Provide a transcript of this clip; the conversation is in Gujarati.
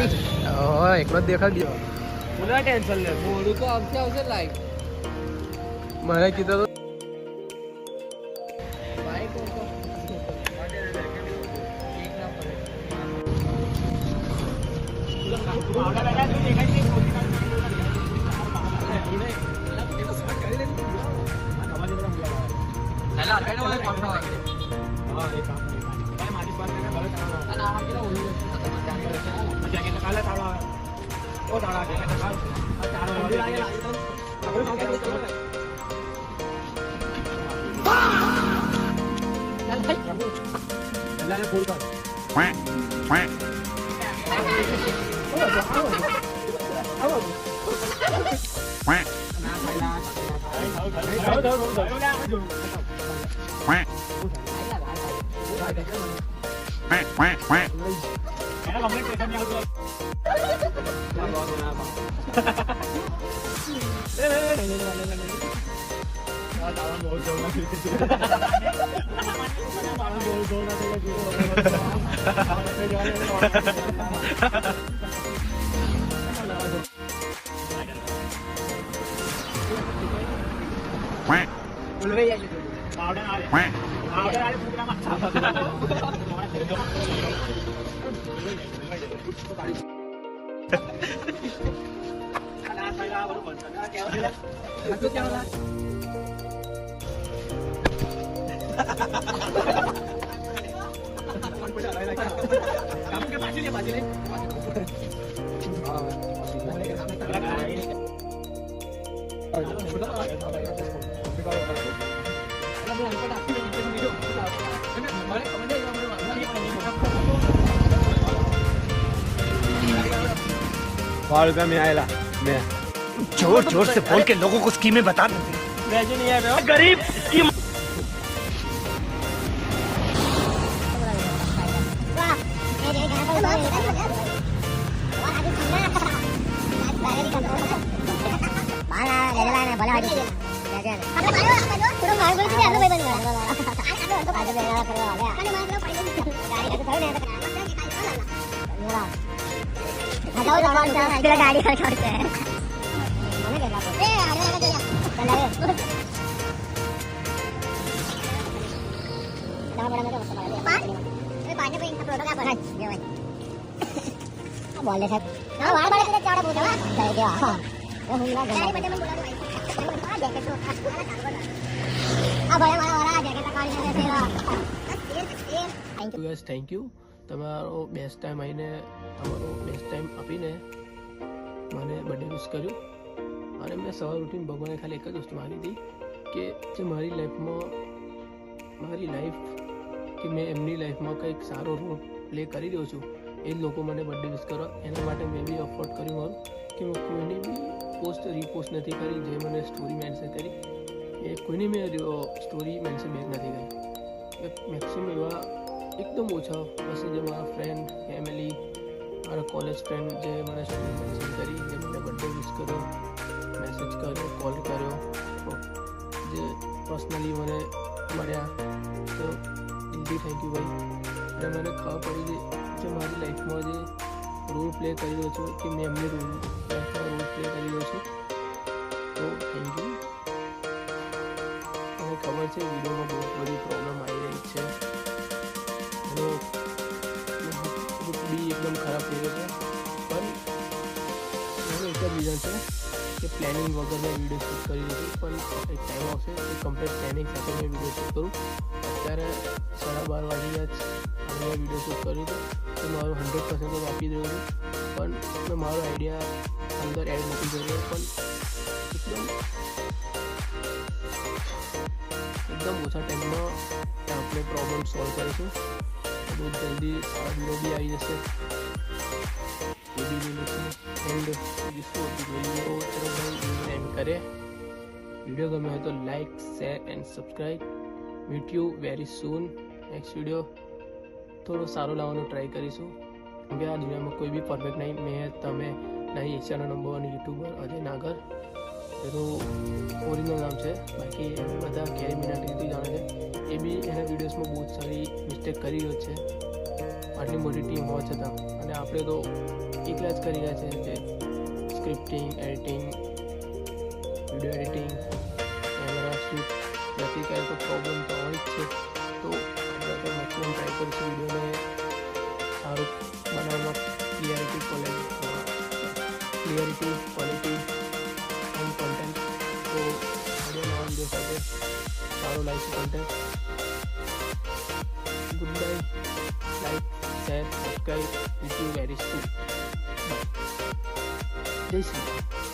એકલો જ દેખાડી દો. પૂરા ટેન્શન લે મોડું તો આવશે લાઈવ. મને કીધું તો ભાઈ કોકો में आएला मैं जोर जोर से बोल के लोगों को स्कीमें बता गरीब स्कीम गाड़ी छोड़ते हैं बोले साहब ना वाला बड़ा तेरा चाड़ा बोला सही दिया हां वो हुंगा गाड़ी बड़े में बोला आ जैकेट तो आ बड़ा वाला जैकेट का काली में तेरा thank you guys thank you તમારો બેસ્ટ ટાઈમ આવીને તમારો બેસ્ટ ટાઈમ આપીને મને બર્થડે વિશ કર્યું અને મેં સવાર ઉઠીને ભગવાને ખાલી એક જ વસ્તુ માગી હતી કે જે મારી લાઈફ કે મેં એમની લાઈફમાં કંઈક સારો રોલ પ્લે કરી રહ્યો છું એ જ લોકો મને બર્થડે વિશ કરો એના માટે મેં બી અફોર્ડ કર્યું મારું કે મેં કોઈની બી પોસ્ટ રીપોસ્ટ નથી કરી જે મને સ્ટોરી મેન્શન કરી એ કોઈની મેં સ્ટોરી મેન્શન બેક નથી કરી મેક્સિમમ એવા એકદમ ઓછા બસ જે મારા ફ્રેન્ડ ફેમિલી મારા કોલેજ ફ્રેન્ડ જે મને સ્ટોરી મેન્શન કરી જે મને બર્થડે વિશ કર્યો મેસેજ કર્યો કોલ કર્યો જે પર્સનલી મને મળ્યા તો દિલથી થેન્ક યુ ભાઈ અને મને ખબર પડી જે મારી લાઈફમાં જે રોલ પ્લે કરી રહ્યો છું કે મેં એમની લાઈફમાં રોલ પ્લે કરી રહ્યો છું તો થેન્ક યુ મને ખબર છે વિડીયોમાં બહુ બધી પ્રોબ્લેમ આવી રહી છે અને બી એકદમ ખરાબ થઈ ગયો છે પણ એનું એક જ રીઝન છે કે પ્લાનિંગ વગર મેં વિડીયો શૂટ કરી રહ્યો છું પણ એક ટાઈમ આવશે કે કમ્પ્લીટ પ્લાનિંગ સાથે મેં વિડીયો શૂટ કરું અત્યારે 12:30 વાગી ગયા છે અને મેં વિડીયો શૂટ કર્યું છે તો મારું 100% તો આપી રહ્યો છું પણ મેં મારો આઈડિયા અંદર એડ નથી કર્યો પણ એકદમ ઓછા ટાઈમમાં આપણે પ્રોબ્લેમ સોલ્વ કરીશું બહુ જલ્દી સારા વિડીયો બી આવી જશે એ બી જોઈશું એન્ડ વિડીયો એમ કરે વિડીયો ગમે હોય તો like share and subscribe meet you very soon next video થોડો સારો લાવવાનો ટ્રાય કરીશું કેમ કે આ દુનિયામાં કોઈ બી પરફેક્ટ નહીં મેં તમે નહીં એશિયાનો નંબર 1 યુટ્યુબર અજય નાગર એનું ઓરિજિનલ નામ છે બાકી એને બધા કેરી મિનાટીથી જાણે છે એ બી એના વિડીયોઝમાં બહુ સારી મિસ્ટેક કરી રહ્યો છે આટલી મોટી ટીમ હોવા છતાં, અને આપણે તો એકલા જ કરી રહ્યા છે, જે scripting, editing, video editing, camera shoot, બધી ક્યારેક તો પ્રોબ્લેમ તો હોય જ છે. તો આપણે તો મેક્સિમમ ટ્રાય કરીશું વિડીયોને સારું બનાવવામાં, ક્લિયરિટી, ક્વોલિટી એન્ડ કન્ટેન્ટ. તો નવા વિડીયો સાથે સારું લાવીશું content. Good bye. Like, share, subscribe. With you very soon. જય શ્રી રામ.